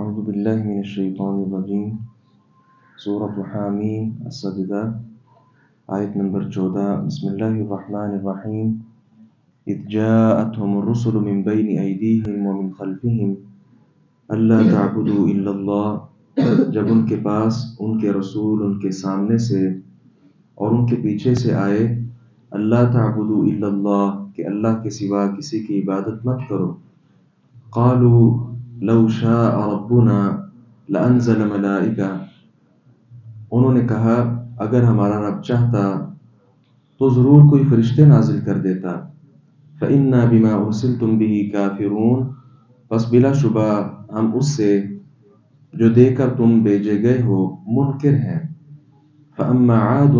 أعوذ بالله من الشيطان الرجيم سورة حامیم السجدہ آیت نمبر 14 بسم اللہ الرحمن الرحیم اذ جاءتهم الرسل من بين أيديهم ومن خلفهم ألا تعبدوا إلا اللہ، جب ان کے پاس ان کے رسول ان کے سامنے سے اور ان کے پیچھے سے آئے، اللہ تعبدوا الا اللہ کہ اللہ کے سوا کسی کی عبادت مت کرو، قالوا لو شاء ربنا لانزل ملائکہ، انہوں نے کہا اگر ہمارا رب چاہتا تو ضرور کوئی فرشتے نازل کر دیتا، فإنا بما ارسلتم به کافرون، پس بلا شبہ ہم اس سے جو دے کر تم بھیجے گئے ہو منکر ہیں۔ فأما عاد،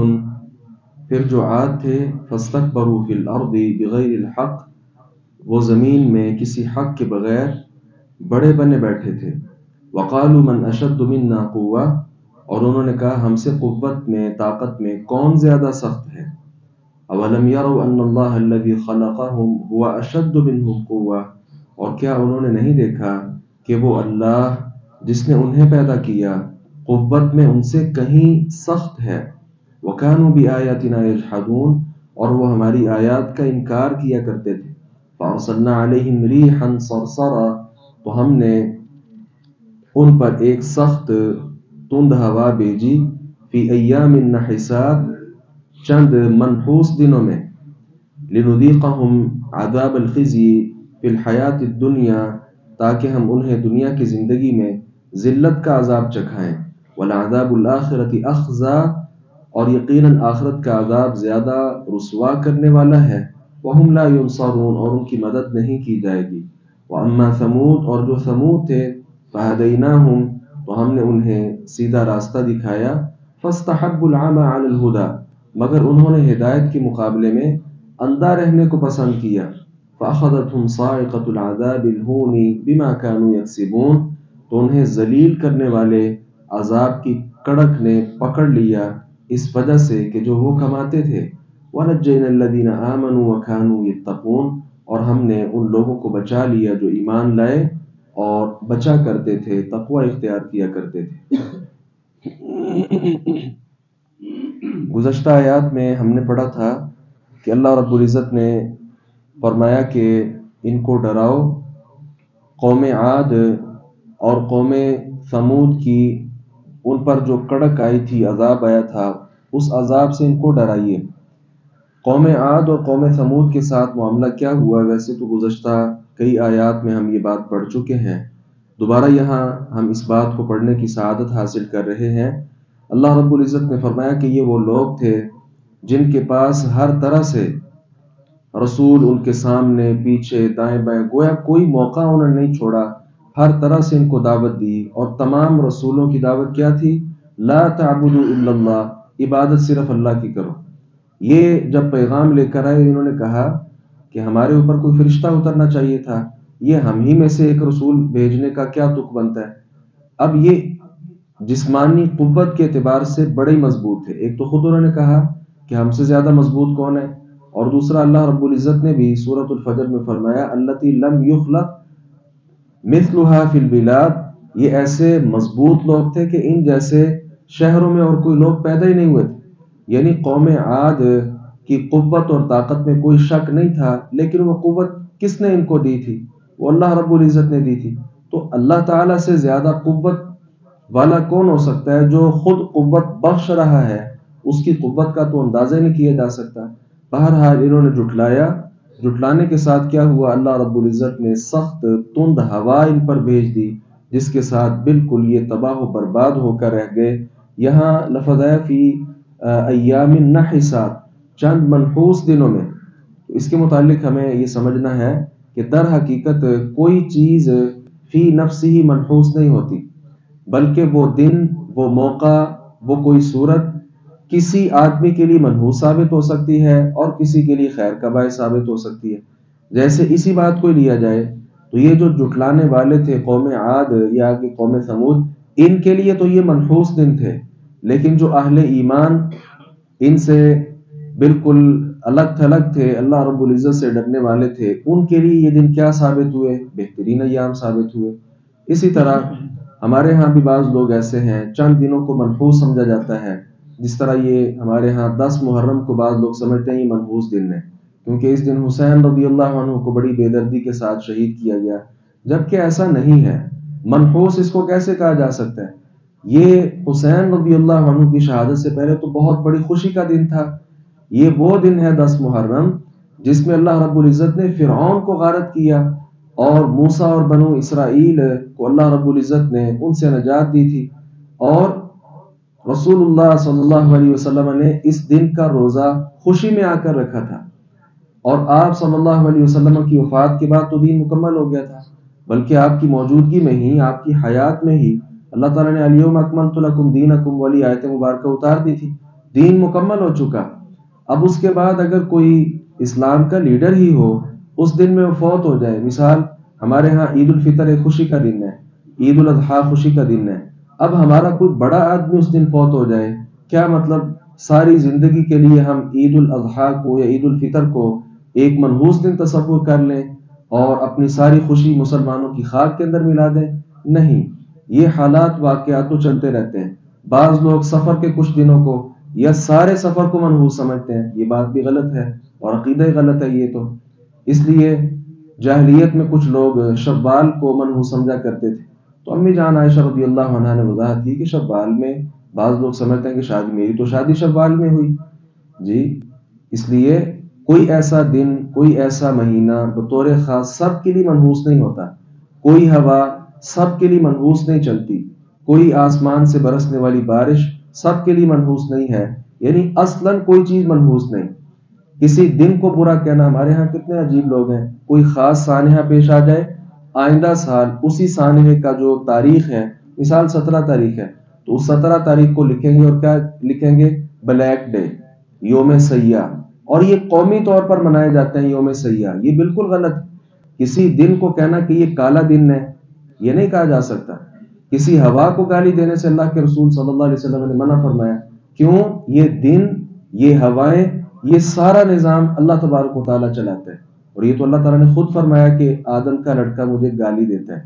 پھر جو عاد تھے، فاستكبروا في الأرض بغیر الحق، وہ زمین میں کسی حق کے بغیر بڑے بنے بیٹھے تھے، وقالوا من اشد منا قوة، اور انہوں نے کہا ہم سے قوت میں طاقت میں کون زیادہ سخت ہے، اولم يروا ان اللہ الذي خلقهم هو اشد منهم قوة، اور کیا انہوں نے نہیں دیکھا کہ وہ اللہ جس نے انہیں پیدا کیا قوت میں ان سے کہیں سخت ہے، وكانوا بآياتنا يجحدون، اور وہ ہماری آیات کا انکار کیا کرتے تھے، فارسلنا عليهم ريحا صرصرا، تو ہم نے ان پر ایک سخت تند ہوا بھیجی، فی ایام نحسات، چند منحوس دنوں میں، لنذیقہم عذاب الخزی فی الحیات الدنیا، تاکہ ہم انہیں دنیا کی زندگی میں ذلت کا عذاب چکھائیں، ولعذاب الآخرۃ اخزی، اور یقیناً آخرت کا عذاب زیادہ رسوا کرنے والا ہے، وہم لا ینصرون، اور ان کی مدد نہیں کی جائے گی، وَأَمَّا ثَمُودَ، اور جو ثمود تھے، فَهَدَيْنَاهُمْ، تو ہم نے انہیں سیدھا راستہ دکھایا، فَاسْتَحَبُّوا الْعَمَى عَلَى الْهُدَى، مگر انہوں نے ہدایت کے مقابلے میں اندھا رہنے کو پسند کیا، فَأَخَذَتْهُمْ صَاعِقَةُ الْعَذَابِ الْهُونِ بِمَا كَانُوا يَكْسِبُونَ، تو انہیں ذلیل کرنے والے عذاب کی کڑک نے پکڑ لیا اس وجہ سے کہ جو وہ کماتے تھے، وَنَجَّيْنَا الَّذِينَ آمَنُوا وَكَانُوا يَتَّقُونَ، اور ہم نے ان لوگوں کو بچا لیا جو ایمان لائے اور بچا کرتے تھے، تقوی اختیار کیا کرتے تھے۔ گزشتہ آیات میں ہم نے پڑھا تھا کہ اللہ رب العزت نے فرمایا کہ ان کو ڈراؤ، قوم عاد اور قوم ثمود کی ان پر جو کڑک آئی تھی، عذاب آیا تھا، اس عذاب سے ان کو ڈرائیے۔ قوم عاد اور قوم ثمود کے ساتھ معاملہ کیا ہوا، ویسے تو گزشتہ کئی آیات میں ہم یہ بات پڑھ چکے ہیں، دوبارہ یہاں ہم اس بات کو پڑھنے کی سعادت حاصل کر رہے ہیں۔ اللہ رب العزت نے فرمایا کہ یہ وہ لوگ تھے جن کے پاس ہر طرح سے رسول ان کے سامنے، پیچھے، دائیں بائیں، گویا کوئی موقع انہوں نے نہیں چھوڑا، ہر طرح سے ان کو دعوت دی، اور تمام رسولوں کی دعوت کیا تھی؟ لا تعبدوا الا اللہ، عبادت صرف اللہ کی کرو۔ یہ جب پیغام لے کر آئے، انہوں نے کہا کہ ہمارے اوپر کوئی فرشتہ اترنا چاہیے تھا، یہ ہم ہی میں سے ایک رسول بھیجنے کا کیا تک بنتا ہے؟ اب یہ جسمانی قوت کے اعتبار سے بڑے مضبوط تھے، ایک تو خود انہوں نے کہا کہ ہم سے زیادہ مضبوط کون ہے، اور دوسرا اللہ رب العزت نے بھی سورۃ الفجر میں فرمایا التی لم یخلق مثلها فی البلاد، یہ ایسے مضبوط لوگ تھے کہ ان جیسے شہروں میں اور کوئی لوگ پیدا ہی نہیں ہوئے تھے، یعنی قوم عاد کی قوت اور طاقت میں کوئی شک نہیں تھا، لیکن وہ قوت کس نے ان کو دی تھی؟ وہ اللہ رب العزت نے دی تھی۔ تو اللہ تعالیٰ سے زیادہ قوت والا کون ہو سکتا ہے؟ جو خود قوت بخش رہا ہے، اس کی قوت کا تو اندازہ نہیں کیا جا سکتا۔ بہرحال انہوں نے جھٹلایا، جھٹلانے کے ساتھ کیا ہوا؟ اللہ رب العزت نے سخت تند ہوا ان پر بھیج دی، جس کے ساتھ بالکل یہ تباہ و برباد ہو کر رہ گئے۔ یہاں لفظ ہے فی ایام نحسات، چند منحوس دنوں میں، اس کے متعلق ہمیں یہ سمجھنا ہے کہ در حقیقت کوئی چیز فی نفس ہی منحوس نہیں ہوتی، بلکہ وہ دن، وہ موقع، وہ کوئی صورت کسی آدمی کے لیے منحوس ثابت ہو سکتی ہے اور کسی کے لیے خیر کا باعث ثابت ہو سکتی ہے۔ جیسے اسی بات کو لیا جائے تو یہ جو جھٹلانے والے تھے قوم عاد یا کہ قوم ثمود، ان کے لیے تو یہ منحوس دن تھے، لیکن جو اہل ایمان ان سے بالکل الگ تھلگ تھے، اللہ رب العزت سے ڈرنے والے تھے، ان کے لیے یہ دن کیا ثابت ہوئے؟ بہترین ایام ثابت ہوئے۔ اسی طرح ہمارے ہاں بھی بعض لوگ ایسے ہیں چند دنوں کو منحوس سمجھا جاتا ہے، جس طرح یہ ہمارے ہاں 10 محرم کو بعض لوگ سمجھتے ہیں یہ منحوس دن ہے، کیونکہ اس دن حسین رضی اللہ عنہ کو بڑی بے دردی کے ساتھ شہید کیا گیا، جبکہ ایسا نہیں ہے۔ منحوس اس کو کیسے کہا جا سکتا ہے؟ یہ حسین رضی اللہ عنہ کی شہادت سے پہلے تو بہت بڑی خوشی کا دن تھا۔ یہ وہ دن ہے 10 محرم جس میں اللہ رب العزت نے فرعون کو غارت کیا، اور موسیٰ اور بنو اسرائیل کو اللہ رب العزت نے ان سے نجات دی تھی، اور رسول اللہ صلی اللہ علیہ وسلم نے اس دن کا روزہ خوشی میں آ کر رکھا تھا، اور آپ صلی اللہ علیہ وسلم کی وفات کے بعد تو دین مکمل ہو گیا تھا، بلکہ آپ کی موجودگی میں ہی، آپ کی حیات میں ہی اللہ تعالیٰ نے الیوم اکملت لکم دینکم والی آیت مبارکہ اتار دی تھی، دین مکمل ہو چکا۔ اب اس کے بعد اگر کوئی اسلام کا لیڈر ہی ہو، اس دن میں وہ فوت ہو جائے، مثال ہمارے ہاں عید الفطر ایک خوشی کا دن ہے، عید الاضحیٰ خوشی کا دن ہے، اب ہمارا کوئی بڑا آدمی اس دن فوت ہو جائے، کیا مطلب ساری زندگی کے لیے ہم عید الاضحیٰ کو یا عید الفطر کو ایک منحوس دن تصور کر لیں اور اپنی ساری خوشی مسلمانوں کی خاک کے اندر ملا دیں؟ نہیں، یہ حالات واقعات تو چلتے رہتے ہیں۔ بعض لوگ سفر کے کچھ دنوں کو یا سارے سفر کو منحوس سمجھتے ہیں، یہ بات بھی غلط ہے اور عقیدہ غلط ہے یہ تو۔ اس لیے جاہلیت میں کچھ لوگ شوال کو منحوس سمجھا کرتے تھے، تو امی جان عائشہ رضی اللہ عنہا نے وضاحت کی کہ شوال میں بعض لوگ سمجھتے ہیں کہ شادی، میری تو شادی شوال میں ہوئی جی، اس لیے کوئی ایسا دن، کوئی ایسا مہینہ بطور خاص سب کے لیے منحوس نہیں ہوتا، کوئی ہوا سب کے لیے منحوس نہیں چلتی، کوئی آسمان سے برسنے والی بارش سب کے لیے منحوس نہیں ہے، یعنی اصلاً کوئی چیز منحوس نہیں۔ کسی دن کو برا کہنا، ہمارے ہاں کتنے عجیب لوگ ہیں، کوئی خاص سانحہ پیش آ جائے، آئندہ سال اسی سانحے کا جو تاریخ ہے، مثال 17 تاریخ ہے، تو اس 17 تاریخ کو لکھیں گے اور کیا لکھیں گے؟ بلیک ڈے، یوم سیاح، اور یہ قومی طور پر منائے جاتے ہیں یوم سیاح، یہ بالکل غلط۔ کسی دن کو کہنا کہ یہ کالا دن ہے، یہ نہیں کہا جا سکتا۔ کسی ہوا کو گالی دینے سے اللہ کے رسول صلی اللہ علیہ وسلم نے منع فرمایا، کیوں؟ یہ دن، یہ ہوائیں، یہ سارا نظام اللہ تبارک و تعالیٰ چلاتا ہے، اور یہ تو اللہ تعالیٰ نے خود فرمایا کہ آدم کا لڑکا مجھے گالی دیتا ہے،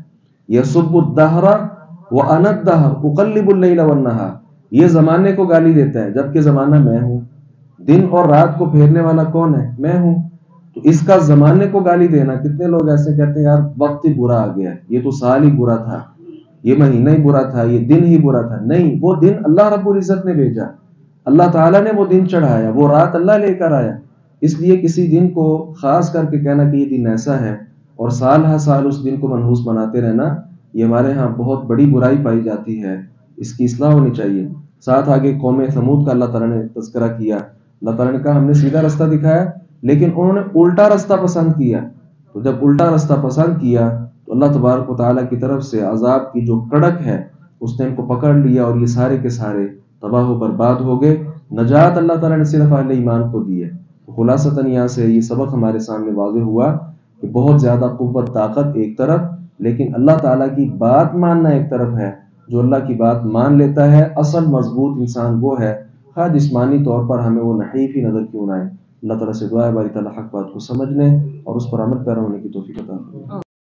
یسب الدہر وانا الدہر اقلب اللیل والنہار، یہ زمانے کو گالی دیتا ہے جبکہ زمانہ میں ہوں، دن اور رات کو پھیرنے والا کون ہے؟ میں ہوں۔ تو اس کا زمانے کو گالی دینا، کتنے لوگ ایسے کہتے ہیں یار وقت ہی برا آ گیا، یہ تو سال ہی برا تھا، یہ مہینہ ہی برا تھا، یہ دن ہی برا تھا۔ نہیں، وہ دن اللہ رب العزت نے بھیجا، اللہ تعالیٰ نے وہ دن چڑھایا، وہ رات اللہ لے کر آیا، اس لیے کسی دن کو خاص کر کے کہنا کہ یہ دن ایسا ہے اور سال ہر سال اس دن کو منحوس مناتے رہنا، یہ ہمارے ہاں بہت بڑی برائی پائی جاتی ہے، اس کی اصلاح ہونی چاہیے۔ ساتھ آگے قوم سمود کا اللہ تعالیٰ نے تذکرہ کیا، اللہ تعالیٰ نے کہا ہم نے سیدھا رستہ دکھایا لیکن انہوں نے الٹا رستہ پسند کیا، تو جب الٹا رستہ پسند کیا تو اللہ تبارک و تعالیٰ کی طرف سے عذاب کی جو کڑک ہے اس نے ان کو پکڑ لیا، اور یہ سارے کے سارے تباہ و برباد ہو گئے۔ نجات اللہ تعالیٰ نے صرف اہل ایمان کو دی ہے۔ خلاصتاً یہاں سے یہ سبق ہمارے سامنے واضح ہوا کہ بہت زیادہ قوت طاقت ایک طرف، لیکن اللہ تعالیٰ کی بات ماننا ایک طرف ہے۔ جو اللہ کی بات مان لیتا ہے، اصل مضبوط انسان وہ ہے، خواہ جسمانی طور پر ہمیں وہ نحیف ہی نظر کیوں نہ آئے۔ اللہ تعالیٰ سے دعا ہے باری تعالیٰ حق بات کو سمجھنے اور اس پر عمل پیرا ہونے کی توفیق عطا فرمائے۔